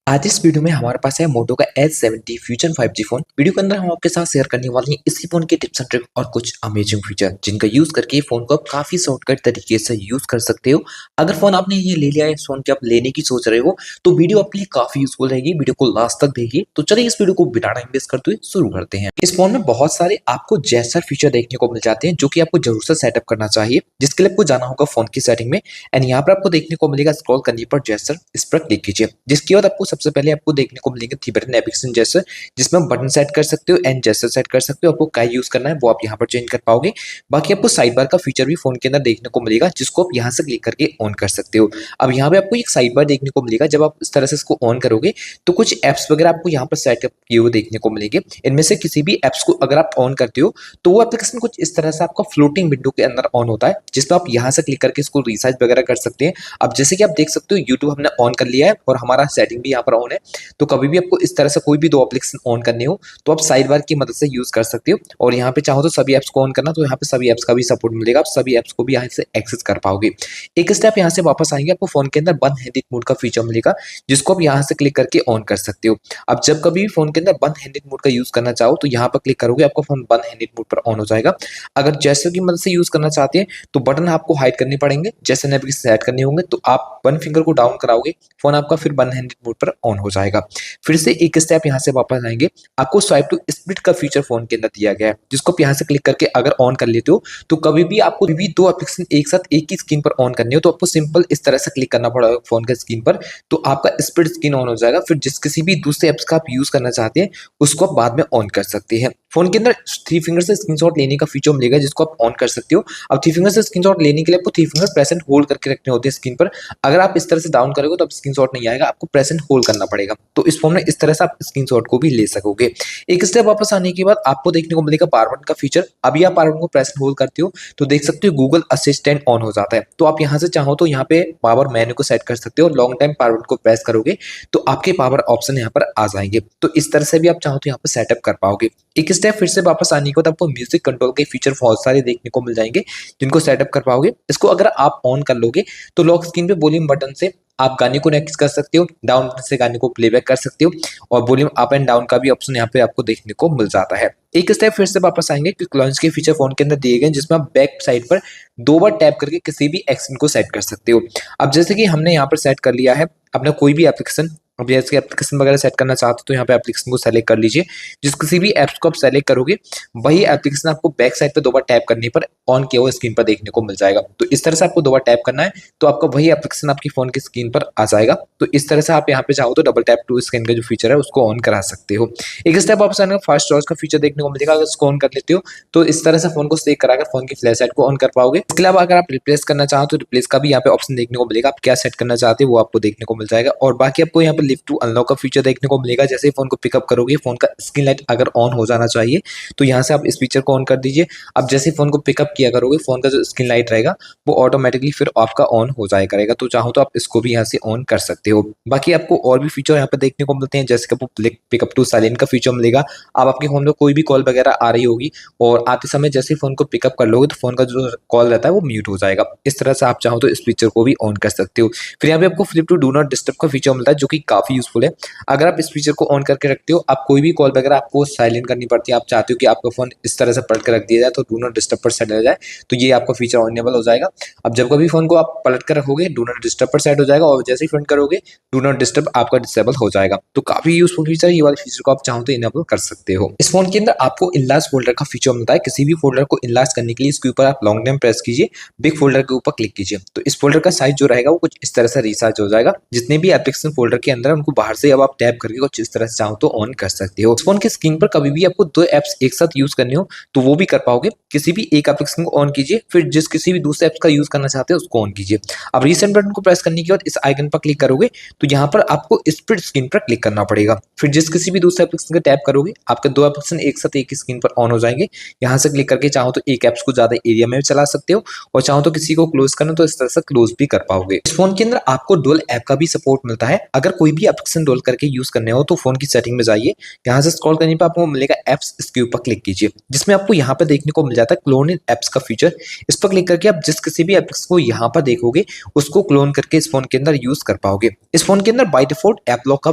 आज इस वीडियो में हमारे पास है मोटो का S70 fusion 5G phone. Video के अंदर हम आपके साथ शेयर करने वाले हैं इसी फोन के टिप्स एंड ट्रिक और कुछ अमेजिंग फीचर जिनका यूज करके फोन को आप काफी शॉर्टकट तरीके से यूज कर सकते हो। अगर फोन आपने ये ले लिया है, इस फोन के आप लेने की सोच रहे हो तो वीडियो आपके लिए काफी यूजफुल रहेगी। वीडियो को लास्ट तक देखिए। तो चलिए इस वीडियो को बिना टाइम वेस्ट करते हुए शुरू करते हैं। इस फोन में बहुत सारे आपको जेस्चर फीचर देखने को मिल जाते हैं जो कि आपको जरूर से सेटअप करना चाहिए, जिसके लिए आपको जाना होगा फोन की सेटिंग में। एंड यहाँ पर आपको देखने को मिलेगा स्क्रॉल करने पर जेस्चर, इस पर क्लिक कीजिए। जिसके बाद आपको सबसे पहले आपको देखने को मिलेंगे 3 बटन नेविगेशन जेस्चर, जिसमें आप बटन सेट कर सकते हो एंड जेस्चर सेट कर सकते हो। आपको क्या यूज करना है वो आप यहाँ पर चेंज कर पाओगे। बाकी आपको साइड बार का फीचर भी फोन के अंदर देखने को मिलेगा, जिसको आप यहाँ से क्लिक करके ऑन कर सकते हो। अब यहाँ पे आपको एक साइड बार देखने को मिलेगा। जब आप इस तरह से इसको ऑन करोगे तो कुछ एप्स वगैरह आपको यहाँ पर सेटअप किए हुए देखने को मिलेंगे। इनमें से किसी भी एप्स को अगर आप ऑन करते हो तो वो एप्लीकेशन कुछ इस तरह से आपका फ्लोटिंग विंडो के अंदर ऑन होता है, जिसमें आप यहाँ से क्लिक करके इसको रिसाइज वगैरह कर सकते हैं। अब जैसे कि आप देख सकते हो यूट्यूब हमने ऑन कर लिया है और हमारा सेटिंग भी यहाँ पर ऑन है। तो कभी भी आपको इस तरह से कोई भी दो एप्लीकेशन ऑन करने हो तो आप साइड बार की मदद से यूज कर सकते हो। और यहाँ पे चाहो तो सभी एप्स को ऑन करना तो यहाँ पे सभी एप्स का भी सपोर्ट मिलेगा। आप सभी एप्स को भी यहाँ से एक्सेस कर पाओगे। एक स्टेप यहाँ से वापस आएंगे, आपको फोन के अंदर वन हैंडेड मोड का फीचर मिलेगा, जिसको आप यहाँ से क्लिक करके ऑन कर सकते हो। अब जब कभी भी फोन के अंदर वन हैंडेड मोड का यूज करना चाहो तो यहाँ पर क्लिक करोगे, आपका फोन वन हैंडेड मोड पर ऑन हो जाएगा। अगर जेस्चर की मदद से यूज करना चाहते हैं तो बटन आपको हाइड करने पड़ेंगे, जैसे नेविगेशन सेट करने होंगे तो आप वन फिंगर को डाउन कराओगे, फोन आपका फिर वन हैंडेड मोड पर ऑन हो जाएगा। फिर से एक स्टेप यहाँ से वापस आएंगे, आपको स्वाइप टू स्प्लिट का फीचर फोन के अंदर दिया गया है, जिसको आप यहाँ से क्लिक करके अगर ऑन कर लेते हो तो कभी भी आपको भी दो एप्लीकेशन एक साथ एक ही स्क्रीन पर ऑन करनी हो तो आपको सिंपल इस तरह से क्लिक करना पड़ेगा फोन के स्क्रीन पर, तो आपका स्प्लिट स्क्रीन ऑन हो जाएगा। फिर जिस किसी भी दूसरे एप्स का आप यूज करना चाहते हैं उसको आप बाद में ऑन कर सकते हैं। फोन के अंदर थ्री फिंगर से स्क्रीनशॉट लेने का फीचर मिलेगा, जिसको आप ऑन कर सकते हो। अब थ्री फिंगर से स्क्रीनशॉट लेने के लिए आपको three finger press and hold करके रखने होते हैं स्क्रीन पर। अगर आप इस तरह से डाउन करोगे तो आप स्क्रीनशॉट नहीं आएगा, आपको प्रेस एंड होल्ड करना पड़ेगा। तो इस फोन में इस तरह से आप स्क्रीनशॉट को भी ले सकोगे। एक स्टेप वापस आने के बाद आपको देखने को मिलेगा पावर बटन का फीचर। अभी आप पावर बटन को प्रेस एंड होल्ड करते हो तो देख सकते हो गूगल असिस्टेंट ऑन हो जाता है। तो आप यहाँ से चाहो तो यहाँ पे पावर मेन्यू को सेट कर सकते हो। लॉन्ग टाइम पावर बटन को प्रेस करोगे तो आपके पावर ऑप्शन यहाँ पर आ जाएंगे। तो इस तरह से भी आप चाहो तो यहाँ पर सेटअप कर पाओगे। एक स्टेप फिर से वापस आने के बाद आपको म्यूजिक कंट्रोल के फीचर बहुत सारे देखने को मिल जाएंगे, जिनको सेटअप कर पाओगे। इसको अगर आप ऑन कर लोगे तो लॉक स्क्रीन पे वॉल्यूम बटन से आप गाने को नेक्स्ट कर सकते हो, डाउन बटन से गाने को प्लेबैक कर सकते हो, और वॉल्यूम अप एंड डाउन का भी ऑप्शन यहाँ पे आपको देखने को मिल जाता है। एक स्टेप फिर से वापस आएंगे क्विक लॉन्च के फीचर फोन के अंदर दिए गए, जिसमें आप बैक साइड पर दो बार टैप करके किसी भी एक्शन को सेट कर सकते हो। अब जैसे कि हमने यहाँ पर सेट कर लिया है अपना कोई भी एप्लीकेशन, अब जैसे एप्लीकेशन वगैरह सेट करना चाहते हो तो यहाँ पे एप्लीकेशन को सेलेक्ट कर लीजिए। जिस किसी भी ऐप्स को आप सेलेक्ट करोगे वही एप्लीकेशन आपको बैक साइड पे दो बार टैप करने पर ऑन किया हुआ स्क्रीन पर देखने को मिल जाएगा। तो इस तरह से आपको दो बार टैप करना है तो आपका वही एप्लीकेशन आपकी फोन की स्क्रीन पर आ जाएगा। तो इस तरह से आप यहाँ पे चाहो तो डबल टैप टू स्क्रीन का जो फीचर है उसको ऑन करा सकते हो। एक स्टेप आपको आने फास्ट चार्ज का फीचर देखने को मिलेगा। अगर इसको ऑन कर लेते हो तो इस तरह से फोन को सेव कराकर फोन की फ्लैश लाइट को ऑन कर पाओगे। इसके अलावा अगर आप रिप्लेस करना चाहो तो रिप्लेस का भी यहाँ पे ऑप्शन देखने को मिलेगा। आप क्या सेट करना चाहते हो वो आपको देखने को मिल जाएगा। और बाकी आपको यहाँ पे लिफ्ट टू अनलॉक का फीचर देखने को मिलेगा। जैसे ही फोन को पिकअप करोगे फोन का स्क्रीन लाइट अगर ऑन हो जाना चाहिए तो यहाँ से आप इस फीचर को ऑन कर दीजिए। अब जैसे फोन को पिकअप किया करोगे फोन का जो स्क्रीन लाइट रहेगा वो ऑटोमेटिकली फिर आपका ऑन हो जाया करेगा। तो चाहो तो आप इसको भी यहाँ से ऑन कर सकते हो। बाकी आपको और भी फीचर यहाँ पे देखने को मिलते हैं, जैसे कि आपको पिकअप टू साइलेंट का फीचर मिलेगा। आप आपके फोन में कोई भी कॉल वगैरह आ रही होगी और आते समय जैसे फोन को पिकअप कर लोगे तो फोन का जो कॉल रहता है वो म्यूट हो जाएगा। इस तरह से आप चाहो तो इस फीचर को भी ऑन कर सकते हो। फिर यहाँ पे आपको flip to do not disturb का फीचर मिलता है, जो कि काफी यूजफुल है। अगर आप इस फीचर को ऑन करके रखते हो आप कोई भी कॉल वगैरह आपको साइलेंट करनी पड़ती है, आप चाहते हो कि आपका फोन इस तरह से पलट कर रख दिया जाए तो डू नॉट डिस्टर्ब पर सेट हो जाए, तो ये आपका फीचर ऑनेबल हो जाएगा। अब जब कभी फोन को आप पलट कर रखोगे डू नॉट डिस्टर्ब पर सेट हो जाएगा, और जैसे ही फ्रंट करोगे डू नॉट डिस्टर्ब आपका डिसेबल हो जाएगा। तो काफी यूजफुल फीचर है, ये वाले फीचर को आप चाहो तो इनेबल कर सकते हो। इस फोन के अंदर आपको इनलार्ज फोल्डर का फीचर मिलता है। किसी भी फोल्डर को इनलार्ज करने के लिए इसके ऊपर आप लॉन्ग टाइम प्रेस कीजिए, बिग फोल्डर के ऊपर क्लिक कीजिए, तो इस फोल्डर का साइज जो रहेगा वो कुछ इस तरह से रिसाइज हो जाएगा। जितने भी एप्लीकेशन फोल्डर के अंदर उनको बाहर से अब आप टैप करके कुछ इस तरह से चाहो तो ऑन कर सकते हो। इस फोन की स्क्रीन पर कभी भी आपको दो एप्स एक साथ यूज करने हो तो वो भी कर पाओगे। किसी भी एक एप्लीकेशन को ऑन कीजिए, फिर जिस किसी भी दूसरे एप्स का यूज करना चाहते हो उसको ऑन कीजिए। अब रीसेंट बटन को प्रेस करने के बाद इस आइकन पर क्लिक करोगे तो यहाँ पर आपको स्प्लिट स्क्रीन पर क्लिक करना पड़ेगा। फिर जिस किसी भी दूसरे एप्लीकेशन का टैप करोगे आपके दो एप्लीकेशन एक साथ एक ही स्क्रीन पर ऑन हो जाएंगे। यहाँ से क्लिक करके चाहो तो एक एप्स को ज्यादा एरिया में चला सकते हो, और चाहो तो किसी को क्लोज करना तो इस तरह से क्लोज भी कर पाओगे। इस फोन के अंदर आपको डुअल ऐप का भी सपोर्ट मिलता है। अगर कोई कोई भी एप्लीकेशन रोल करके यूज करने हो तो फोन की सेटिंग में जाइए। यहाँ से स्क्रॉल करने पर आपको मिलेगा एप्स, इसके ऊपर क्लिक कीजिए, जिसमें आपको यहाँ पर देखने को मिल जाता है क्लोन इन एप्स का फीचर। इस पर क्लिक करके आप जिस किसी भी एप्स को यहाँ पर देखोगे उसको क्लोन करके इस फोन के अंदर यूज कर पाओगे। इस फोन के अंदर बाय डिफॉल्ट ऐप लॉक का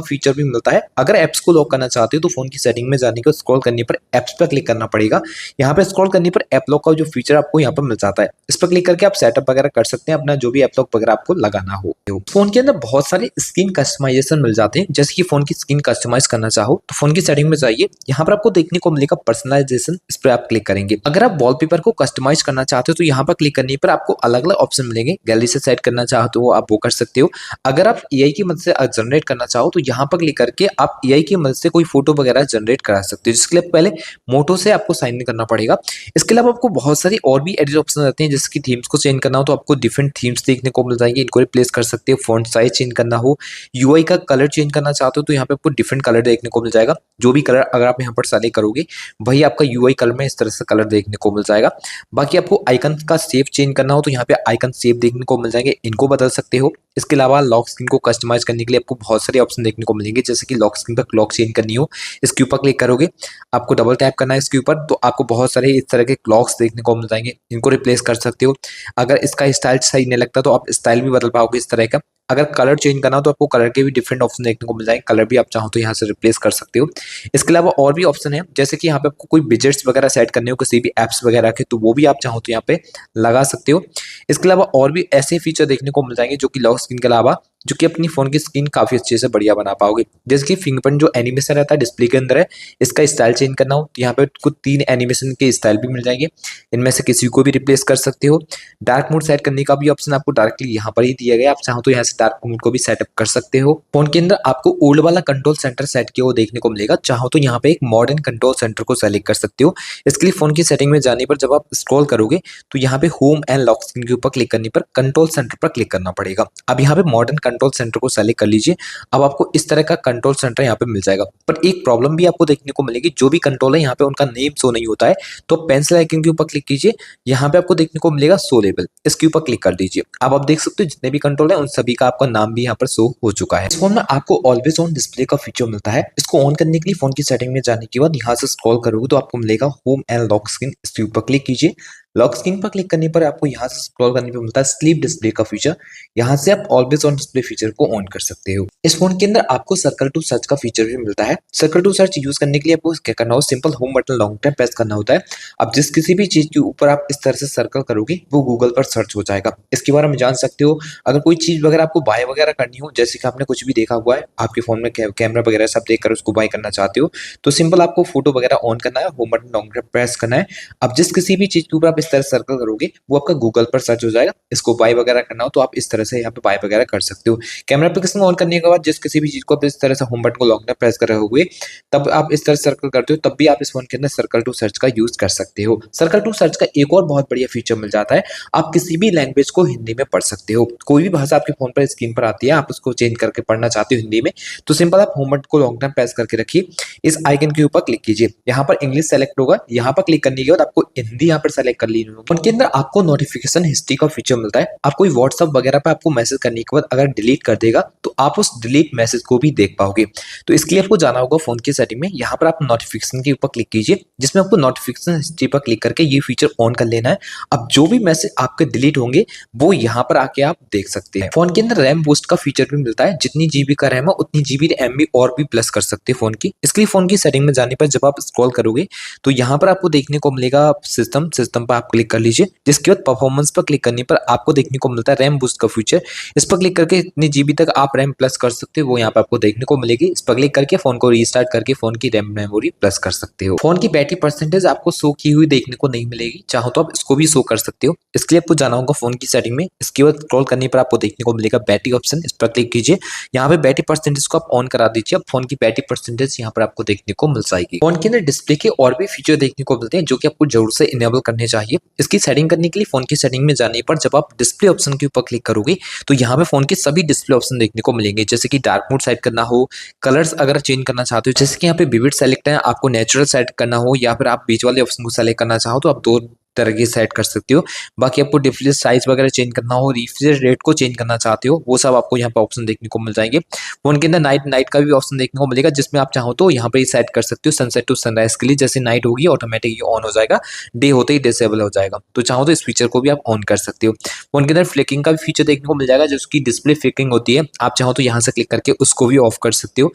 फीचर भी मिलता है। अगर एप्स को लॉक करना चाहते हो तो फोन की सेटिंग में जाने को स्क्रॉल करने पर एप्स पर क्लिक करना पड़ेगा। यहाँ पे स्क्रॉल करने पर ऐप लॉक का जो फीचर आपको यहाँ पर मिल जाता है, इस पर क्लिक करके आप सेटअप वगैरह कर सकते हैं अपना जो भी ऐप लॉक वगैरह आपको लगाना हो। फोन के अंदर बहुत सारे स्क्रीन कस्टमाइजेशन मिल जाते हैं, जैसे कि फोन की स्क्रीन कस्टमाइज करना चाहो तो फोन की सेटिंग में जाइए। यहाँ पर आपको देखने को मिलेगा पर्सनलाइजेशन, इस पर आप क्लिक करेंगे। अगर आप वॉलपेपर को कस्टमाइज करना चाहते हो तो यहाँ पर क्लिक करने पर आपको अलग अलग ऑप्शन मिलेंगे। गैलरी से सेट करना चाहते हो आप वो कर सकते हो। अगर आप एआई की मदद से जनरेट करना चाहो तो यहाँ पर क्लिक करके आप एआई की मदद से कोई फोटो वगैरह जनरेट करा सकते हो, जिसके लिए पहले मोटो से आपको साइन इन करना पड़ेगा। इसके अलावा आपको बहुत सारी और भी एडिट ऑप्शन रहते हैं, जैसे कि थीम्स को चेंज करना हो तो आपको डिफरेंट थीम्स देखने को मिल जाएंगे, इनको रिप्लेस कर सकते हो। फॉन्ट साइज चेंज करना हो, यूआई का कलर चेंज करना चाहते हो तो यहाँ पे आपको डिफरेंट कलर देखने को मिल जाएगा। जो भी कलर अगर आप यहाँ पर सेलेक्ट करोगे वही आपका यूआई कलर में इस तरह से कलर देखने को मिल जाएगा। बाकी आपको आइकन का शेप चेंज करना हो तो यहाँ पे आइकन शेप देखने को मिल जाएंगे, इनको बदल सकते हो। इसके अलावा लॉक स्क्रीन को कस्टमाइज करने के लिए आपको बहुत सारे ऑप्शन देखने को मिलेंगे, जैसे कि लॉक स्क्रीन पर क्लॉक चेंज करनी हो, इसके ऊपर क्लिक करोगे, आपको डबल टैप करना है इसके ऊपर तो आपको बहुत सारे इस तरह के क्लॉक्स देखने को मिल जाएंगे, इनको रिप्लेस कर सकते हो। अगर इसका स्टाइल सही नहीं लगता तो आप स्टाइल भी बदल पाओगे इस तरह का। अगर कलर चेंज करना हो तो आपको कलर के भी डिफरेंट ऑप्शन देखने को मिल जाएंगे, कलर भी आप चाहो तो यहाँ से रिप्लेस कर सकते हो। इसके अलावा और भी ऑप्शन है, जैसे कि यहाँ पे आपको कोई विजेट्स वगैरह सेट करने हो किसी भी एप्स वगैरह के, तो वो भी आप चाहो तो यहाँ पे लगा सकते हो। इसके अलावा और भी ऐसे फीचर देखने को मिल जाएंगे जो कि लॉक स्क्रीन के अलावा जो कि अपनी फोन की स्क्रीन काफी अच्छे से बढ़िया बना पाओगे। जैसे कि फिंगरप्रिंट जो एनिमेशन रहता है डिस्प्ले के अंदर है, इसका स्टाइल चेंज करना हो तो यहाँ पे कुछ 3 एनिमेशन के स्टाइल भी मिल जाएंगे, इनमें से किसी को भी रिप्लेस कर सकते हो। डार्क मोड सेट करने का भी ऑप्शन आपको डायरेक्टली यहाँ पर ही दिया गया, आप चाहो तो यहाँ से डार्क मोड को भी सेटअप कर सकते हो। फोन के अंदर आपको ओल्ड वाला कंट्रोल सेंटर सेट किया हुआ देखने को मिलेगा, चाहो तो यहाँ पे एक मॉडर्न कंट्रोल सेंटर को सेलेक्ट कर सकते हो। इसके लिए फोन की सेटिंग में जाने पर जब आप स्क्रॉल करोगे तो यहाँ पे होम एंड लॉक स्क्रीन के ऊपर क्लिक करने पर कंट्रोल सेंटर पर क्लिक करना पड़ेगा। अब यहाँ पे मॉडर्न कंट्रोल सेंटर को सेलेक्ट कर लीजिए। अब आपको इस तरह का कंट्रोल सेंटर यहाँ पे मिल जाएगा, पर एक प्रॉब्लम भी आपको देखने को मिलेगी, जो भी कंट्रोल है यहाँ पे उनका नेम शो नहीं होता है। तो पेंसिल आइकन के ऊपर क्लिक कीजिए, यहाँ पे आपको देखने को मिलेगा शो लेबल, इसके ऊपर क्लिक कर दीजिए। अब आप देख सकते हो जितने भी कंट्रोल है उन सभी का आपका नाम भी यहाँ पर शो हो चुका है। इस फोन में आपको ऑलवेज ऑन डिस्प्ले का फीचर मिलता है। इसको ऑन करने के लिए फोन की सेटिंग में जाने के बाद यहाँ से स्क्रॉल करोगे तो आपको मिलेगा होम एंड लॉक स्क्रीन, इसके ऊपर क्लिक कीजिए। लॉक स्क्रीन पर क्लिक करने पर आपको यहाँ से स्क्रॉल करने पर मिलता है स्लीप डिस्प्ले का फीचर, यहाँ से आप ऑलवेज ऑन डिस्प्ले फीचर को ऑन कर सकते हो। इस फोन के अंदर आपको सर्कल टू सर्च का फीचर भी मिलता है। सर्कल टू सर्च यूज करने के लिए आपको क्या करना हो, simple home button long time press करना होता है। अब जिस किसी भी चीज के ऊपर आप इस तरह से सर्कल करोगे वो गूगल पर सर्च हो जाएगा। इसके बारे में जान सकते हो। अगर कोई चीज वगैरह आपको बाय वगैरह करनी हो, जैसे कि आपने कुछ भी देखा हुआ है आपके फोन में कैमरा वगैरह सब देख कर उसको बाय करना चाहते हो, तो सिंपल आपको फोटो वगैरह ऑन करना है, home button long time press करना है। अब जिस किसी भी चीज के ऊपर आप इस तरह सर्कल करोगे वो आपका गूगल पर सर्च हो जाएगा। इसको बाय वगैरह करना हो तो आप इस तरह से यहाँ पे बाय वगैरह कर सकते हो। कैमरा एप्लीकेशन ऑन करने के बाद जिस किसी भी चीज को आप इस तरह से होम बटन को लॉन्ग टाइम प्रेस कर रहे होगे, तब आप इस तरह सर्कल करते हो, तब भी आप इस फोन के अंदर सर्कल टू सर्च का यूज कर सकते हो। सर्कल टू सर्च का एक और बहुत बढ़िया फीचर मिल जाता है, आप किसी भी लैंग्वेज को हिंदी में पढ़ सकते हो। कोई भी भाषा आपके फोन पर स्क्रीन पर आती है, आप उसको चेंज करके पढ़ना चाहते हो हिंदी में, तो सिंपल आप होम बटन को लॉन्ग टाइम प्रेस करके रखिए, इस आइकन के ऊपर क्लिक कीजिए, यहाँ पर इंग्लिश सेलेक्ट होगा, यहाँ पर क्लिक करने के बाद आपको हिंदी यहाँ पर सेलेक्ट कर लीजिए। उनके अंदर आपको नोटिफिकेशन हिस्ट्री का फीचर मिलता है। आप कोई व्हाट्सएप वगैरह पे आपको मैसेज करने के बाद अगर डिलीट कर देगा तो आप उस डिलीट मैसेज को भी देख पाओगे। तो इसके लिए आपको जाना होगा फोन की सेटिंग में, यहाँ पर आप नोटिफिकेशन के ऊपर क्लिक कीजिए, जिसमें आपको नोटिफिकेशन हिस्ट्री पर क्लिक करके ये फीचर ऑन कर लेना है। अब जो भी मैसेज आपके डिलीट होंगे वो यहाँ पर आके आप देख सकते हैं। फोन के अंदर रैम बूस्ट का फीचर भी मिलता है, जितनी जीबी का रैम है उतनी जीबी रैम भी और भी प्लस कर सकते हैं फोन की। इसके लिए फोन की सेटिंग में जाने पर जब आप स्क्रॉल करोगे तो यहाँ पर आपको देखने को मिलेगा सिस्टम पर आप क्लिक कर लीजिए, जिसके बाद परफॉर्मेंस पर क्लिक करने पर आपको देखने को मिलता है रैम बूस्ट का फीचर। इस पर क्लिक करके इतनी जीबी तक आप रैम प्लस कर सकते हो, वो यहाँ पे आपको देखने को मिलेगी। इस पर क्लिक करके फोन को रीस्टार्ट करके फोन की रैम मेमोरी प्लस कर सकते हो। फोन की बैटरी परसेंटेज आपको शो की हुई देखने को नहीं मिलेगी, चाहो तो आप इसको भी शो कर सकते हो। इसके लिए आपको जाना होगा फोन की सेटिंग में, इसके बाद स्क्रॉल करने पर आपको देखने को मिलेगा बैटरी ऑप्शन, इस पर क्लिक कीजिए। यहाँ पे बैटरी परसेंटेज को आप ऑन करा दीजिए। अब फोन की बैटरी परसेंटेज यहाँ पर आपको देखने को मिल जाएगी। फोन के अंदर डिस्प्ले के और भी फीचर देखने को मिलते हैं जो कि आपको जरूर से इनेबल करने चाहिए। इसकी सेटिंग करने के लिए फोन की सेटिंग में जाने पर जब आप डिस्प्ले ऑप्शन के ऊपर क्लिक करोगे तो यहाँ पे फोन के सभी डिस्प्ले ऑप्शन देखने को मिलेंगे, जैसे कि डार्क मोड सेट करना हो, कलर्स अगर चेंज करना चाहते हो, जैसे कि यहाँ पे विविड सेलेक्ट है, आपको नेचुरल सेट करना हो या फिर आप बीच वाले ऑप्शन को सेलेक्ट करना चाहो तो आप दो तरह की सेट कर सकते हो। बाकी आपको डिस्प्ले साइज वगैरह चेंज करना हो, रिफ्रेश रेट को चेंज करना चाहते हो, वो सब आपको यहाँ पे ऑप्शन देखने को मिल जाएंगे। फोन के अंदर नाइट नाइट का भी ऑप्शन देखने को मिलेगा, जिसमें आप चाहो तो यहाँ पे सेट कर सकते हो सनसेट टू सनराइज के लिए। जैसे नाइट होगी ऑटोमेटिक ये ऑन हो जाएगा, डे होते ही डिसेबल हो जाएगा। तो चाहो तो इस फीचर को भी आप ऑन कर सकते हो। फोन के अंदर फ्लिकिंग का भी फीचर देखने को मिल जाएगा, जो उसकी डिस्प्ले फ्लिकिंग होती है, आप चाहो तो यहाँ से क्लिक करके उसको भी ऑफ कर सकते हो।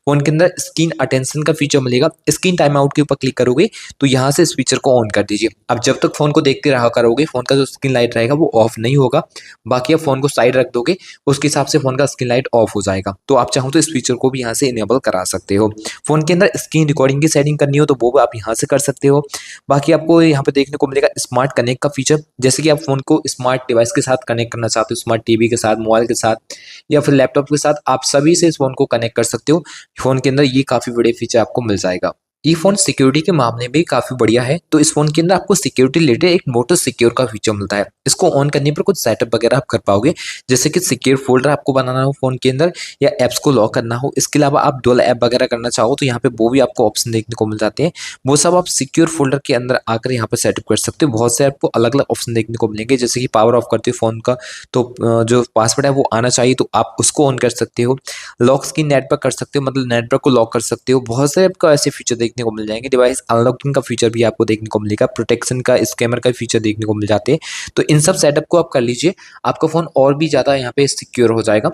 फोन के अंदर स्क्रीन अटेंशन का फीचर मिलेगा, स्क्रीन टाइम आउट के ऊपर क्लिक करोगे तो यहाँ से इस फीचर को ऑन कर दीजिए। अब जब तक फोन को देखते रहा करोगे, फोन का जो स्क्रीन लाइट रहेगा वो ऑफ नहीं होगा। बाकी आप फोन को साइड रख दोगे, उसके हिसाब से फोन का स्क्रीन लाइट ऑफ हो जाएगा। तो आप चाहो तो इस फीचर को भी यहाँ से इनेबल करा सकते हो। फोन के अंदर स्क्रीन रिकॉर्डिंग की सेटिंग करनी हो तो वो भी आप यहाँ से कर सकते हो। बाकी आपको यहाँ पे देखने को मिलेगा स्मार्ट कनेक्ट का फीचर, जैसे कि आप फोन को स्मार्ट डिवाइस के साथ कनेक्ट करना चाहते हो, स्मार्ट टीवी के साथ, मोबाइल के साथ या फिर लैपटॉप के साथ, आप सभी से इस फोन को कनेक्ट कर सकते हो। फोन के अंदर ये काफी बड़े फीचर आपको मिल जाएगा। ये फोन सिक्योरिटी के मामले में भी काफी बढ़िया है। तो इस फोन के अंदर आपको सिक्योरिटी रिलेटेड एक मोटर सिक्योर का फीचर मिलता है। इसको ऑन करने पर कुछ सेटअप वगैरह आप कर पाओगे, जैसे कि सिक्योर फोल्डर आपको बनाना हो फोन के अंदर, या एप्स को लॉक करना हो। इसके अलावा आप डुअल ऐप वगैरह करना चाहो तो यहाँ पे वो भी आपको ऑप्शन देखने को मिल जाते हैं। वो सब आप सिक्योर फोल्डर के अंदर आकर यहाँ पे सेटअप कर सकते हो। बहुत से आपको अलग अलग ऑप्शन देखने को मिलेंगे, जैसे कि पावर ऑफ करते हो फोन का तो जो पासवर्ड है वो आना चाहिए, तो आप उसको ऑन कर सकते हो। लॉक स्क्रीन नेटवर्क कर सकते हो, मतलब नेटवर्क को लॉक कर सकते हो। बहुत से आपको ऐसे फीचर देखने को मिल जाएंगे। डिवाइस अनलॉकिंग का फीचर भी आपको देखने को मिलेगा, प्रोटेक्शन का, स्कैमर का फीचर देखने को मिल जाते हैं। तो इन सब सेटअप को आप कर लीजिए, आपका फोन और भी ज्यादा यहाँ पे सिक्योर हो जाएगा।